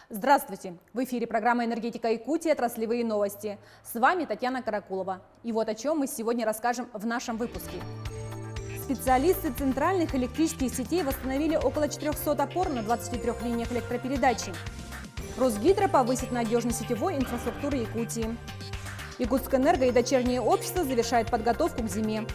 Здравствуйте! В эфире программа «Энергетика Якутии. Отраслевые новости». С вами Татьяна Каракулова. И вот о чем мы сегодня расскажем в нашем выпуске. Специалисты центральных электрических сетей восстановили около 400 опор на 23 линиях электропередачи. Росгидро повысит надежность сетевой инфраструктуры Якутии. Якутскэнерго и дочерние общества завершают подготовку к зиме.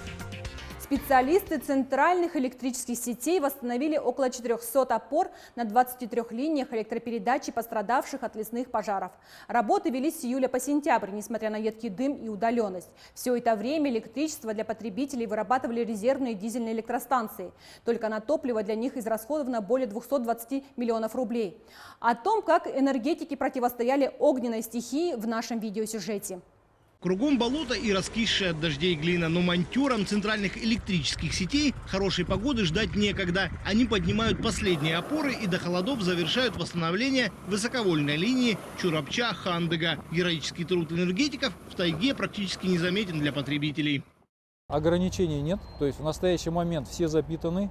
Специалисты центральных электрических сетей восстановили около 400 опор на 23 линиях электропередачи, пострадавших от лесных пожаров. Работы велись с июля по сентябрь, несмотря на едкий дым и удаленность. Все это время электричество для потребителей вырабатывали резервные дизельные электростанции. Только на топливо для них израсходовано более 220 миллионов рублей. О том, как энергетики противостояли огненной стихии, в нашем видеосюжете. Кругом болото и раскисшая от дождей глина, но монтёрам центральных электрических сетей хорошей погоды ждать некогда. Они поднимают последние опоры и до холодов завершают восстановление высоковольтной линии Чурапча-Хандыга. Героический труд энергетиков в тайге практически незаметен для потребителей. Ограничений нет, то есть в настоящий момент все запитаны.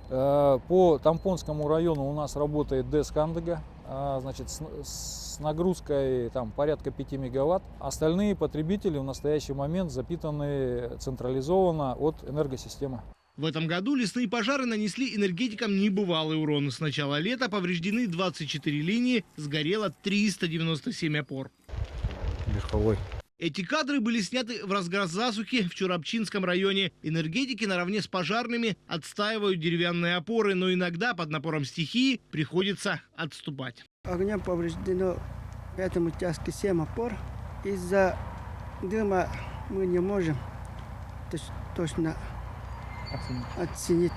По Тампонскому району у нас работает ДЭС Хандыга, значит, с нагрузкой там порядка 5 мегаватт. Остальные потребители в настоящий момент запитаны централизованно от энергосистемы. В этом году лесные пожары нанесли энергетикам небывалый урон. С начала лета повреждены 24 линии, сгорело 397 опор. Верховой. Эти кадры были сняты в разгар засухи в Чурапчинском районе. Энергетики наравне с пожарными отстаивают деревянные опоры, но иногда под напором стихии приходится отступать. Огнем повреждено в этом участке 7 опор. Из-за дыма мы не можем точно оценить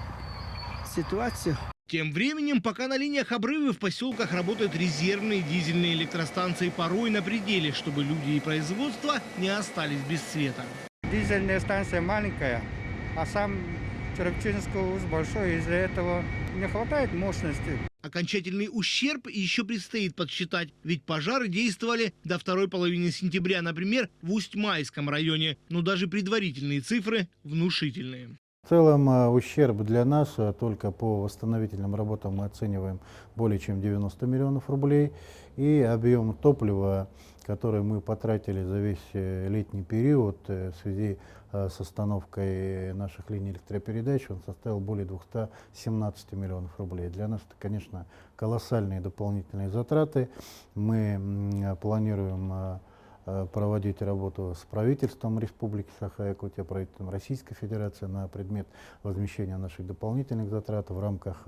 ситуацию. Тем временем, пока на линиях обрывы в поселках работают резервные дизельные электростанции, порой на пределе, чтобы люди и производство не остались без света. Дизельная станция маленькая, а сам Чурапчинский УЗ большой, из-за этого не хватает мощности. Окончательный ущерб еще предстоит подсчитать, ведь пожары действовали до второй половины сентября, например, в Усть-Майском районе, но даже предварительные цифры внушительные. В целом ущерб для нас только по восстановительным работам мы оцениваем более чем 90 миллионов рублей. И объем топлива, который мы потратили за весь летний период в связи с остановкой наших линий электропередач, он составил более 217 миллионов рублей. Для нас это, конечно, колоссальные дополнительные затраты. Мы планируем проводить работу с правительством Республики Саха-Якутия, правительством Российской Федерации на предмет возмещения наших дополнительных затрат в рамках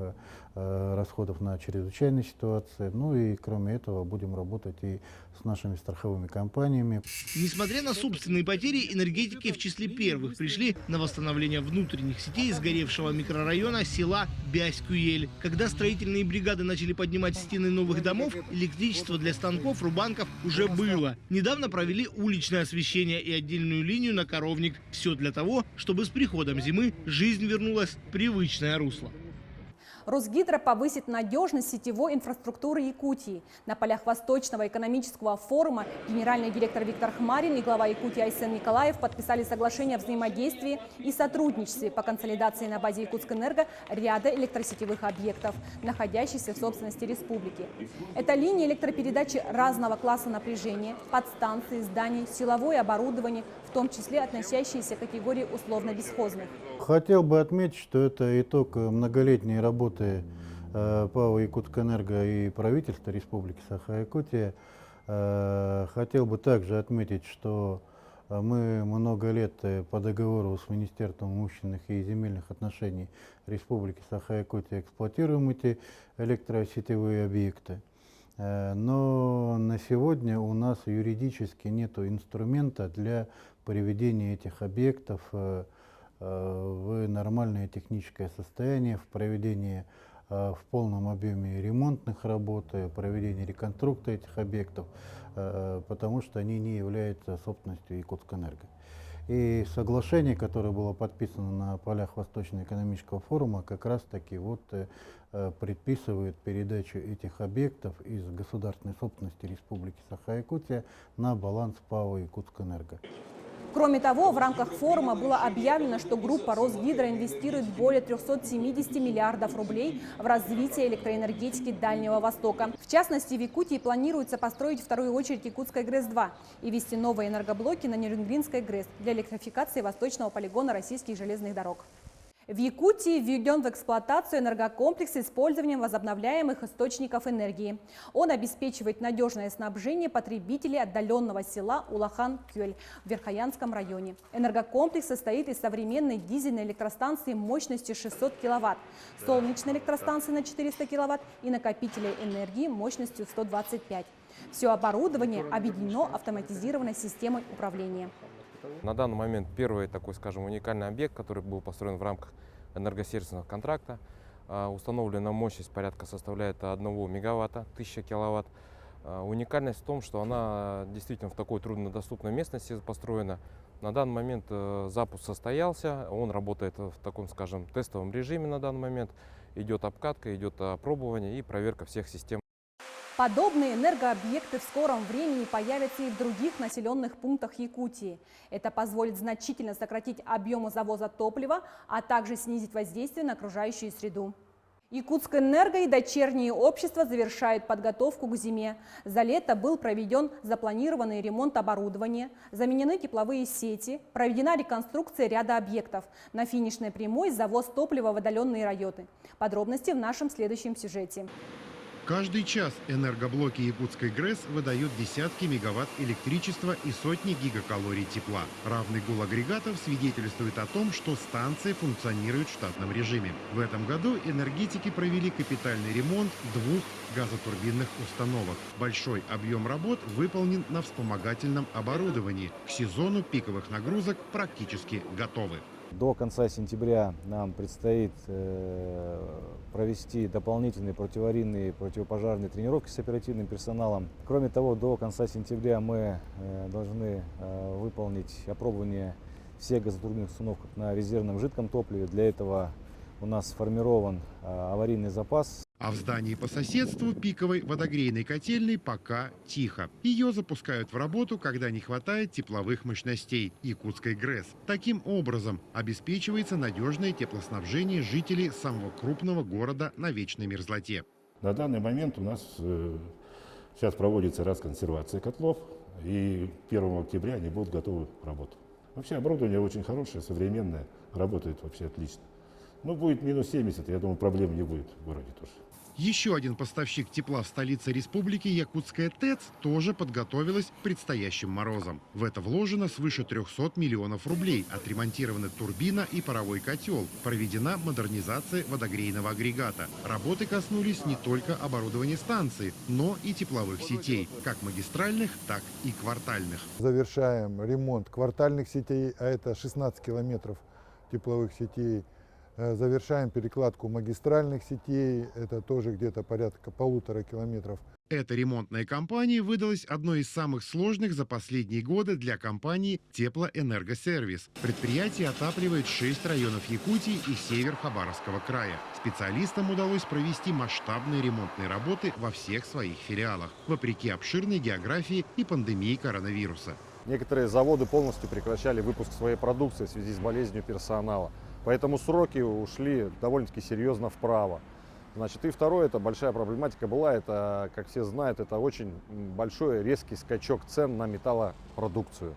расходов на чрезвычайные ситуации. Ну и кроме этого будем работать и с нашими страховыми компаниями. Несмотря на собственные потери, энергетики в числе первых пришли на восстановление внутренних сетей сгоревшего микрорайона села Бяськуель. Когда строительные бригады начали поднимать стены новых домов, электричество для станков, рубанков уже было. Недавно провели уличное освещение и отдельную линию на коровник. Все для того, чтобы с приходом зимы жизнь вернулась в привычное русло. Росгидро повысит надежность сетевой инфраструктуры Якутии. На полях Восточного экономического форума генеральный директор Виктор Хмарин и глава Якутии Айсен Николаев подписали соглашение о взаимодействии и сотрудничестве по консолидации на базе Якутскэнерго ряда электросетевых объектов, находящихся в собственности республики. Это линии электропередачи разного класса напряжения, подстанции, здания, силовое оборудование, в том числе относящиеся к категории условно-бесхозных. Хотел бы отметить, что это итог многолетней работы ПАО «Якутскэнерго» и правительства Республики Саха-Якутия. Хотел бы также отметить, что мы много лет по договору с Министерством имущественных и земельных отношений Республики Саха-Якутия эксплуатируем эти электросетевые объекты. Но на сегодня у нас юридически нет инструмента для приведения этих объектов в нормальное техническое состояние, в проведении в полном объеме ремонтных работ, проведение реконструкции этих объектов, потому что они не являются собственностью Якутскэнерго. И соглашение, которое было подписано на полях Восточного экономического форума, как раз таки предписывает передачу этих объектов из государственной собственности Республики Саха-Якутия на баланс ПАО «Якутскэнерго». Кроме того, в рамках форума было объявлено, что группа «Росгидро» инвестирует более 370 миллиардов рублей в развитие электроэнергетики Дальнего Востока. В частности, в Якутии планируется построить вторую очередь Якутской ГРЭС-2 и ввести новые энергоблоки на Нерюнгринской ГРЭС для электрификации восточного полигона российских железных дорог. В Якутии введен в эксплуатацию энергокомплекс с использованием возобновляемых источников энергии. Он обеспечивает надежное снабжение потребителей отдаленного села Улахан-Кюль в Верхоянском районе. Энергокомплекс состоит из современной дизельной электростанции мощностью 600 киловатт, солнечной электростанции на 400 киловатт и накопителя энергии мощностью 125. Все оборудование объединено автоматизированной системой управления. На данный момент первый такой, скажем, уникальный объект, который был построен в рамках энергосервисного контракта. Установленная мощность порядка составляет 1 мегаватта, 1000 киловатт. Уникальность в том, что она действительно в такой труднодоступной местности построена. На данный момент запуск состоялся, он работает в таком, скажем, тестовом режиме на данный момент. Идет обкатка, идет опробование и проверка всех систем. Подобные энергообъекты в скором времени появятся и в других населенных пунктах Якутии. Это позволит значительно сократить объемы завоза топлива, а также снизить воздействие на окружающую среду. Якутскэнерго и дочерние общества завершают подготовку к зиме. За лето был проведен запланированный ремонт оборудования, заменены тепловые сети, проведена реконструкция ряда объектов. На финишной прямой завоз топлива в отдаленные районы. Подробности в нашем следующем сюжете. Каждый час энергоблоки Якутской ГРЭС выдают десятки мегаватт электричества и сотни гигакалорий тепла. Равный гул агрегатов свидетельствует о том, что станция функционирует в штатном режиме. В этом году энергетики провели капитальный ремонт 2 газотурбинных установок. Большой объем работ выполнен на вспомогательном оборудовании. К сезону пиковых нагрузок практически готовы. До конца сентября нам предстоит провести дополнительные противоаварийные, противопожарные тренировки с оперативным персоналом. Кроме того, до конца сентября мы должны выполнить опробование всех газотурбинных установок на резервном жидком топливе. Для этого у нас сформирован аварийный запас. А в здании по соседству пиковой водогрейной котельной пока тихо. Ее запускают в работу, когда не хватает тепловых мощностей Якутской ГРЭС. Таким образом обеспечивается надежное теплоснабжение жителей самого крупного города на вечной мерзлоте. На данный момент у нас сейчас проводится расконсервация котлов, и 1 октября они будут готовы к работе. Вообще оборудование очень хорошее, современное, работает вообще отлично. Ну, будет минус 70, я думаю, проблем не будет в городе тоже. Еще один поставщик тепла в столице республики, Якутская ТЭЦ, тоже подготовилась к предстоящим морозам. В это вложено свыше 300 миллионов рублей. Отремонтированы турбина и паровой котел. Проведена модернизация водогрейного агрегата. Работы коснулись не только оборудования станции, но и тепловых сетей, как магистральных, так и квартальных. Завершаем ремонт квартальных сетей, а это 16 километров тепловых сетей. Завершаем перекладку магистральных сетей, это тоже где-то порядка 1,5 километров. Эта ремонтная кампания выдалась одной из самых сложных за последние годы для компании «Теплоэнергосервис». Предприятие отапливает 6 районов Якутии и север Хабаровского края. Специалистам удалось провести масштабные ремонтные работы во всех своих филиалах, вопреки обширной географии и пандемии коронавируса. Некоторые заводы полностью прекращали выпуск своей продукции в связи с болезнью персонала. Поэтому сроки ушли довольно-таки серьезно вправо. Значит, и второе, это большая проблематика была, это, как все знают, это очень большой резкий скачок цен на металлопродукцию.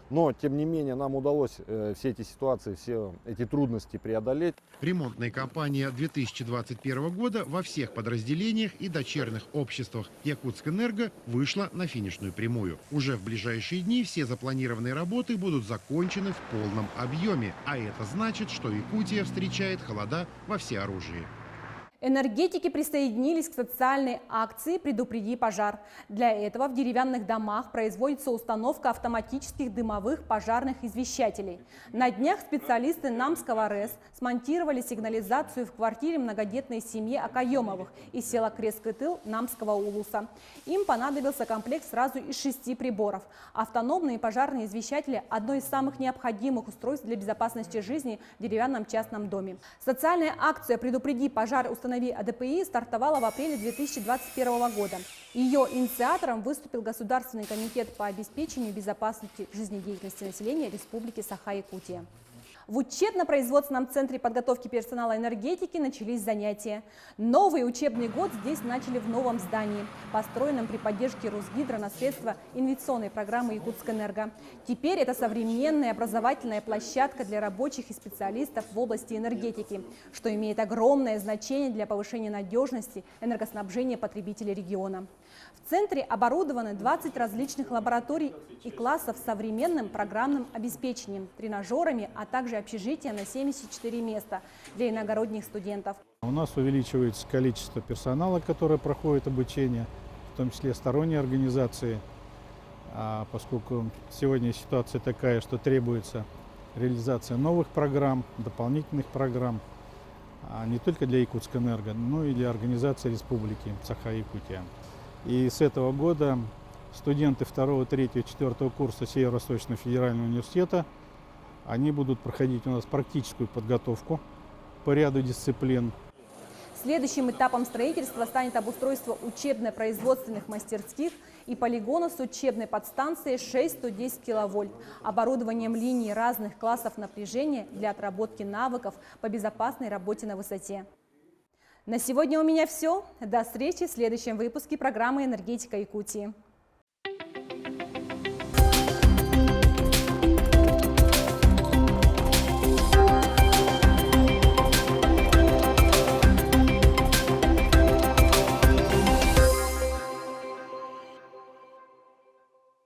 Но, тем не менее, нам удалось все эти ситуации, все эти трудности преодолеть. Ремонтная кампания 2021 года во всех подразделениях и дочерних обществах Якутскэнерго вышла на финишную прямую. Уже в ближайшие дни все запланированные работы будут закончены в полном объеме. А это значит, что Якутия встречает холода во всеоружии. Энергетики присоединились к социальной акции «Предупреди пожар». Для этого в деревянных домах производится установка автоматических дымовых пожарных извещателей. На днях специалисты Намского РЭС смонтировали сигнализацию в квартире многодетной семьи Акаемовых из села Крескый-Тыл Намского улуса. Им понадобился комплект сразу из 6 приборов. Автономные пожарные извещатели – одно из самых необходимых устройств для безопасности жизни в деревянном частном доме. Социальная акция «Предупреди пожар» установила установи АДПИ стартовала в апреле 2021 года. Ее инициатором выступил Государственный комитет по обеспечению безопасности жизнедеятельности населения Республики Саха-Якутия. В учебно-производственном центре подготовки персонала энергетики начались занятия. Новый учебный год здесь начали в новом здании, построенном при поддержке Русгидро на средства инвестиционной программы «Якутскэнерго». Теперь это современная образовательная площадка для рабочих и специалистов в области энергетики, что имеет огромное значение для повышения надежности энергоснабжения потребителей региона. В центре оборудованы 20 различных лабораторий и классов с современным программным обеспечением, тренажерами, а также общежитие на 74 места для иногородних студентов. У нас увеличивается количество персонала, который проходит обучение, в том числе сторонние организации, поскольку сегодня ситуация такая, что требуется реализация новых программ, дополнительных программ, не только для Якутскэнерго, но и для организации Республики Саха-Якутия. И с этого года студенты 2, 3, 4 курса Северо-Восточного федерального университета, они будут проходить у нас практическую подготовку по ряду дисциплин. Следующим этапом строительства станет обустройство учебно-производственных мастерских и полигона с учебной подстанцией 6-110 киловольт, оборудованием линий разных классов напряжения для отработки навыков по безопасной работе на высоте. На сегодня у меня все. До встречи в следующем выпуске программы «Энергетика Якутии».